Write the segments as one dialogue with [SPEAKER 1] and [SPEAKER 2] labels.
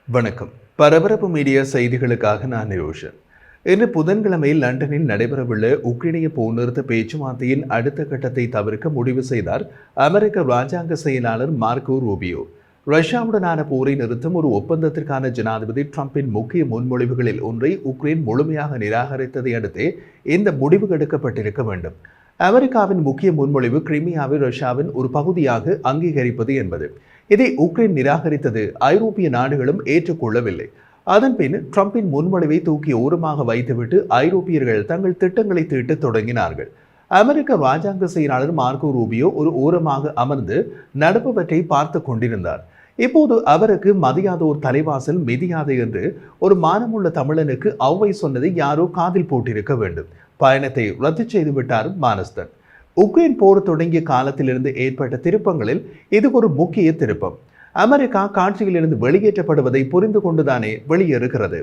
[SPEAKER 1] வணக்கம். பரபரப்பு மீடியா செய்திகளுக்காக நான் நிரோஷன். இன்று புதன்கிழமை லண்டனில் நடைபெறவுள்ள உக்ரைனிய போர் நிறுத்த பேச்சுவார்த்தையின் அடுத்த கட்டத்தை தவிர்க்க முடிவு செய்தார் அமெரிக்க ராஜாங்க செயலாளர் மார்க்கோ ரூபியோ. ரஷ்யாவுடனான போரை நிறுத்தும் ஒரு ஒப்பந்தத்திற்கான ஜனாதிபதி டிரம்பின் முக்கிய முன்மொழிவுகளில் ஒன்றை உக்ரைன் முழுமையாக நிராகரித்ததை அடுத்தே இந்த முடிவு எடுக்கப்பட்டிருக்க வேண்டும். அமெரிக்காவின் முக்கிய முன்மொழிவு கிரிமியாவை ரஷ்யாவின் ஒரு பகுதியாக அங்கீகரிப்பது என்பது. இதை உக்ரைன் நிராகரித்தது. ஐரோப்பிய நாடுகளும் ஏற்றுக்கொள்ளவில்லை. அதன்பின் டிரம்பின் முன்மொழிவை தூக்கி ஓரமாக வைத்துவிட்டு ஐரோப்பியர்கள் தங்கள் திட்டங்களை தீட்டத் தொடங்கினார்கள். அமெரிக்க ராஜாங்க செயலாளர் மார்க்கோ ரூபியோ ஒரு ஓரமாக அமர்ந்து நடப்பவற்றை பார்த்து கொண்டிருந்தார். இப்போது அவருக்கு மதியாதோர் தலைவாசல் மிதியாது என்று ஒரு மானமுள்ள தமிழனுக்கு ஔவை சொன்னதை யாரோ காதில் போட்டிருக்க வேண்டும். பயணத்தை ரத்து செய்துவிட்டார் மானஸ்தன். உக்ரைன் போர் தொடங்கிய காலத்திலிருந்து ஏற்பட்ட திருப்பங்களில் இது ஒரு முக்கிய திருப்பம். அமெரிக்கா காட்சியிலிருந்து வெளியேற்றப்படுவதை புரிந்து கொண்டுதானே வெளியேறுகிறது.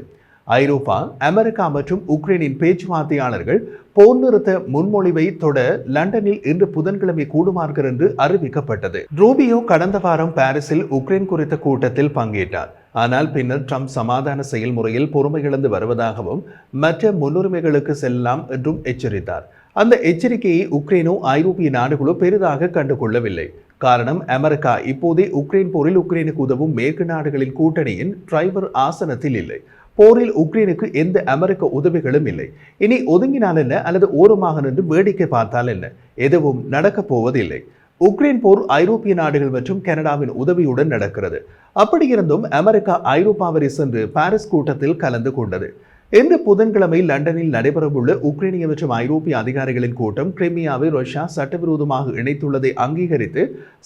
[SPEAKER 1] ஐரோப்பா, அமெரிக்கா மற்றும் உக்ரைனின் பேச்சுவார்த்தையாளர்கள் போர் நிறுத்த முன்மொழிவை தொட லண்டனில் இன்று புதன்கிழமை கூடுமார்கள் என்று அறிவிக்கப்பட்டது. ரூபியோ கடந்த வாரம் பாரிஸில் உக்ரைன் குறித்த கூட்டத்தில் பங்கேற்றார். ஆனால் பின்னர் ட்ரம்ப் சமாதான செயல்முறையில் பொறுமை இழந்து வருவதாகவும் மற்ற முன்னுரிமைகளுக்கு செல்லலாம் என்றும் எச்சரித்தார். அந்த எச்சரிக்கையை உக்ரைனோ ஐரோப்பிய நாடுகளோ பெரிதாக கண்டுகொள்ளவில்லை. காரணம், அமெரிக்கா இப்போதே உக்ரைன் போரில் உக்ரைனுக்கு உதவும் மேற்கு நாடுகளின் கூட்டணியின் டிரைவர் ஆசனத்தில் இல்லை. போரில் உக்ரைனுக்கு எந்த அமெரிக்க உதவிகளும் இல்லை. இனி ஒதுங்கினால் என்ன அல்லது ஓரமாக நின்று வேடிக்கை பார்த்தால் என்ன? எதுவும் நடக்கப் போவதில்லை. உக்ரைன் போர் ஐரோப்பிய நாடுகள் மற்றும் கனடாவின் உதவியுடன் நடக்கிறது. அப்படியிருந்தும் அமெரிக்கா ஐரோப்பாவரை சென்று பாரிஸ் கூட்டத்தில் கலந்து கொண்டது. இன்று புதன்கிழமை லண்டனில் நடைபெறவுள்ள உக்ரைனிய மற்றும் ஐரோப்பிய அதிகாரிகளின் கூட்டம் கிரிமியாவை ரஷ்யா சட்டவிரோதமாக இணைத்துள்ளதை அங்கீகரித்து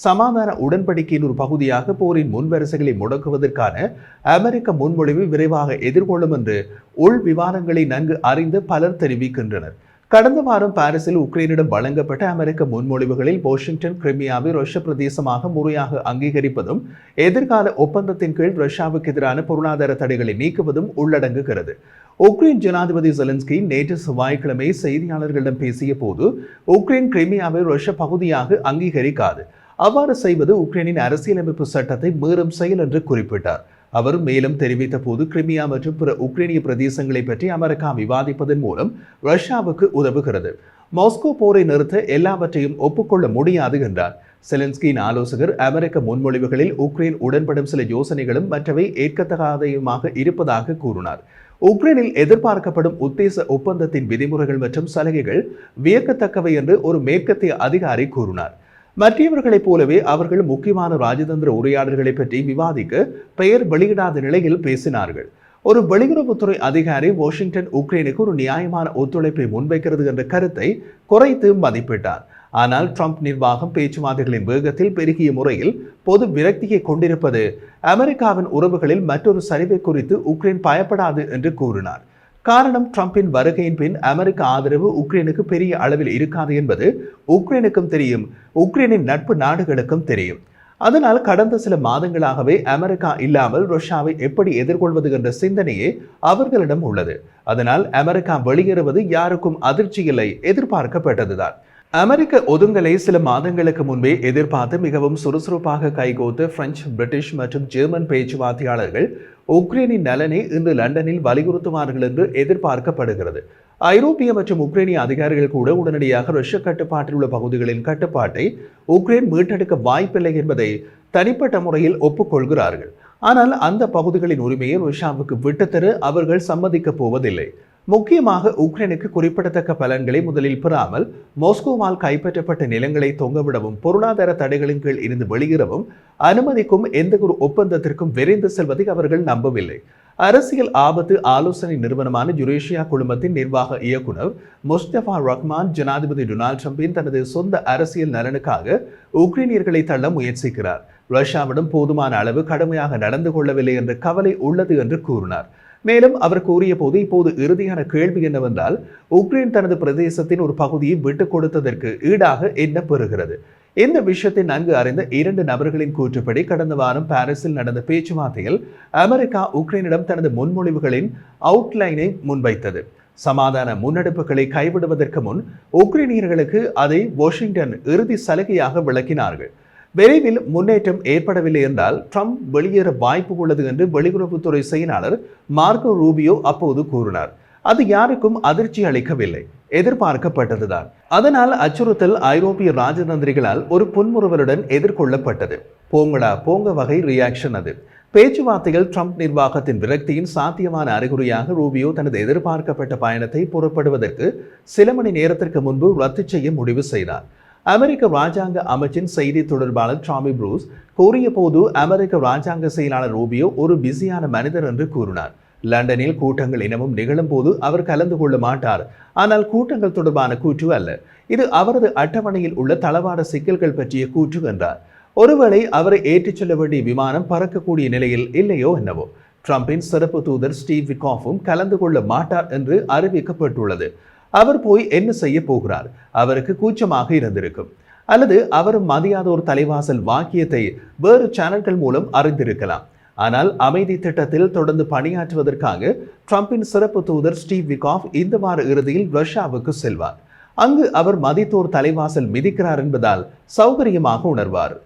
[SPEAKER 1] சமாதான உடன்படிக்கையின் ஒரு பகுதியாக போரின் முன்வரிசைகளை முடக்குவதற்கான அமெரிக்க முன்மொழிவை விரைவாக எதிர்கொள்ளும் என்று உள் விவாதங்களை நன்கு அறிந்து பலர் தெரிவிக்கின்றனர். கடந்த வாரம் பாரிஸில் உக்ரைனிடம் வழங்கப்பட்ட அமெரிக்க முன்மொழிவுகளில் வாஷிங்டன் கிரிமியாவை ரஷ்ய பிரதேசமாக முறையாக அங்கீகரிப்பதும் எதிர்கால ஒப்பந்தத்தின் கீழ் ரஷ்யாவுக்கு எதிரான பொருளாதார தடைகளை நீக்குவதும் உள்ளடங்குகிறது. உக்ரைன் ஜனாதிபதி ஜெலன்ஸ்கி நேற்று செவ்வாய்க்கிழமை செய்தியாளர்களிடம் பேசிய போது உக்ரைன் கிரிமியாவை ரஷ்ய பகுதியாக அங்கீகரிக்காது. அவ்வாறு செய்வது உக்ரைனின் அரசியலமைப்பு சட்டத்தை மீறும் செயல் என்று குறிப்பிட்டார். அவர் மேலும் தெரிவித்த போது கிரிமியா மற்றும் பிற உக்ரைனிய பிரதேசங்களை பற்றி அமெரிக்கா விவாதிப்பதன் மூலம் ரஷ்யாவுக்கு உதவுகிறது. மாஸ்கோ போரை நிறுத்த எல்லாவற்றையும் ஒப்புக்கொள்ள முடியாது என்றார். செலன்ஸ்கியின் ஆலோசகர் அமெரிக்க முன்மொழிவுகளில் உக்ரைன் உடன்படும் சில யோசனைகளும் மற்றவை ஏற்கத்தகாதயுமாக இருப்பதாக கூறினார். உக்ரைனில் எதிர்பார்க்கப்படும் உத்தேச ஒப்பந்தத்தின் விதிமுறைகள் மற்றும் சலுகைகள் வியக்கத்தக்கவை என்று ஒரு மேற்கத்திய அதிகாரி கூறினார். மற்றவர்களைப் போலவே அவர்கள் முக்கியமான ராஜதந்திர உரையாடல்களை பற்றி விவாதிக்க பெயர் வெளியிடாத நிலையில் பேசினார்கள். ஒரு வெளியுறவுத்துறை அதிகாரி வாஷிங்டன் உக்ரைனுக்கு ஒரு நியாயமான ஒத்துழைப்பை முன்வைக்கிறது என்ற கருத்தை குறைத்து மதிப்பிட்டார். ஆனால் ட்ரம்ப் நிர்வாகம் பேச்சுவார்த்தைகளின் வேகத்தில் பெருகிய முறையில் பொது விரக்தியை கொண்டிருப்பது அமெரிக்காவின் உறவுகளில் மற்றொரு சரிவை குறித்து உக்ரைன் பயப்படாது என்று கூறினார். காரணம், ட்ரம்பின் வருகையின் பின் அமெரிக்க ஆதரவு உக்ரைனுக்கு பெரிய அளவில் இருக்காது என்பது உக்ரைனுக்கும் தெரியும், உக்ரைனின் நட்பு நாடுகளுக்கும் தெரியும். அதனால் கடந்த சில மாதங்களாகவே அமெரிக்கா இல்லாமல் ரஷ்யாவை எப்படி எதிர்கொள்வது என்ற சிந்தனையே அவர்களிடம் உள்ளது. அதனால் அமெரிக்கா வெளியேறுவது யாருக்கும் அதிர்ச்சி இல்லை, எதிர்பார்க்கப்பட்டதுதான். அமெரிக்க ஒதுங்கலை சில மாதங்களுக்கு முன்பே எதிர்பார்த்து மிகவும் சுறுசுறுப்பாக கைகோத்த பிரெஞ்சு, பிரிட்டிஷ் மற்றும் ஜெர்மன் பேச்சுவார்த்தையாளர்கள் உக்ரைனின் நலனை இன்று லண்டனில் வலியுறுத்துவார்கள் என்று எதிர்பார்க்கப்படுகிறது. ஐரோப்பிய மற்றும் உக்ரைனிய அதிகாரிகள் கூட உடனடியாக ரஷ்ய கட்டுப்பாட்டில் உள்ள பகுதிகளின் கட்டுப்பாட்டை உக்ரைன் மீட்டெடுக்க வாய்ப்பில்லை என்பதை தனிப்பட்ட முறையில் ஒப்புக்கொள்கிறார்கள். ஆனால் அந்த பகுதிகளின் உரிமையை ரஷ்யாவுக்கு விட்டுத்தர அவர்கள் சம்மதிக்கப் போவதில்லை. முக்கியமாக உக்ரைனுக்கு குறிப்பிடத்தக்க பலன்களை முதலில் பெறாமல் மாஸ்கோவால் கைப்பற்றப்பட்ட நிலங்களை தொங்கவிடவும் பொருளாதார தடைகளின் கீழ் இருந்து வெளியேறவும் அனுமதிக்கும் எந்த ஒரு ஒப்பந்தத்திற்கும் விரைந்து செல்வதை அவர்கள் நம்பவில்லை. அரசியல் ஆபத்து ஆலோசனை நிறுவனமான யுரேஷியா குழுமத்தின் நிர்வாக இயக்குனர் முஸ்தபா ரஹ்மான் ஜனாதிபதி டொனால்ட் ட்ரம்பின் தனது சொந்த அரசியல் நலனுக்காக உக்ரைனியர்களை தள்ள முயற்சிக்கிறார். ரஷ்யாவிடம் போதுமான அளவு கடுமையாக நடந்து கொள்ளவில்லை என்ற கவலை உள்ளது என்று கூறினார். மேலும் அவர் கூறிய போது, இப்போது இறுதியான கேள்வி என்னவென்றால், உக்ரைன் தனது பிரதேசத்தின் ஒரு பகுதியை விட்டுக் கொடுத்ததற்கு ஈடாக என்ன பெறுகிறது? இந்த விஷயத்தை நன்கு அறிந்த இரண்டு நபர்களின் கூற்றுப்படி கடந்த வாரம் பாரிஸில் நடந்த பேச்சுவார்த்தையில் அமெரிக்கா உக்ரைனிடம் தனது முன்மொழிவுகளின் அவுட்லைனை முன்வைத்தது. சமாதான முன்னெடுப்புகளை கைவிடுவதற்கு முன் உக்ரைனியர்களுக்கு அதை வாஷிங்டன் இறுதி சலுகையாக விளக்கினார்கள். விரைவில் முன்னேற்றம் ஏற்படவில்லை என்றால் ட்ரம்ப் வெளியேற வாய்ப்பு உள்ளது என்று வெளியுறவுத்துறை செயலாளர் மார்கோ ரூபியோ அப்போது கூறினார். அது யாருக்கும் அதிர்ச்சி அளிக்கவில்லை, எதிர்பார்க்கப்பட்டதுதான். அதனால் அச்சுறுத்தல் ஐரோப்பிய ராஜதந்திரிகளால் ஒரு புன்முறுவலுடன் எதிர்கொள்ளப்பட்டது. போங்கடா போங்க வகை ரியாக்ஷன் அது. பேச்சுவார்த்தைகள் ட்ரம்ப் நிர்வாகத்தின் விரக்தியின் சாத்தியமான அறிகுறியாக ரூபியோ தனது எதிர்பார்க்கப்பட்ட பயணத்தை புறப்படுவதற்கு சில மணி நேரத்திற்கு முன்பு ரத்து செய்ய முடிவு செய்தார். அமெரிக்க ராஜாங்க அமைச்சின் செய்தி தொடர்பாளர் டாமி ப்ரூஸ் கூறிய போது அமெரிக்க ராஜாங்க செயலாளர் ரூபியோ ஒரு பிஸியான மனிதர் என்று கூறினார். லண்டனில் கூட்டங்கள் இனமும் நிகழும் போது அவர் கலந்து கொள்ள மாட்டார். ஆனால் கூட்டங்கள் தொடர்பான கூற்று அல்ல, இது அவரது அட்டவணையில் உள்ள தளவாட சிக்கல்கள் பற்றிய கூற்று என்றார். ஒருவேளை அவரை ஏற்றிச் செல்ல வேண்டிய விமானம் பறக்கக்கூடிய நிலையில் இல்லையோ என்னவோ. ட்ரம்பின் சிறப்பு தூதர் ஸ்டீவ் விட்காஃபும் கலந்து கொள்ள மாட்டார் என்று அறிவிக்கப்பட்டுள்ளது. அவர் போய் என்ன செய்ய போகிறார்? அவருக்கு கூச்சமாக இருந்திருக்கும், அல்லது அவர் மதியாதோர் தலைவாசல் வாக்கியத்தை வேறு சேனல்கள் மூலம் அறிந்திருக்கலாம். ஆனால் அமைதி திட்டத்தில் தொடர்ந்து பணியாற்றுவதற்காக ட்ரம்பின் சிறப்பு தூதர் ஸ்டீவ் விட்காஃப் இந்த வார இறுதியில் ரஷ்யாவுக்கு செல்வார். அங்கு அவர் மதித்தோர் தலைவாசல் மிதிக்கிறார் என்பதால் சௌகரியமாக உணர்வார்.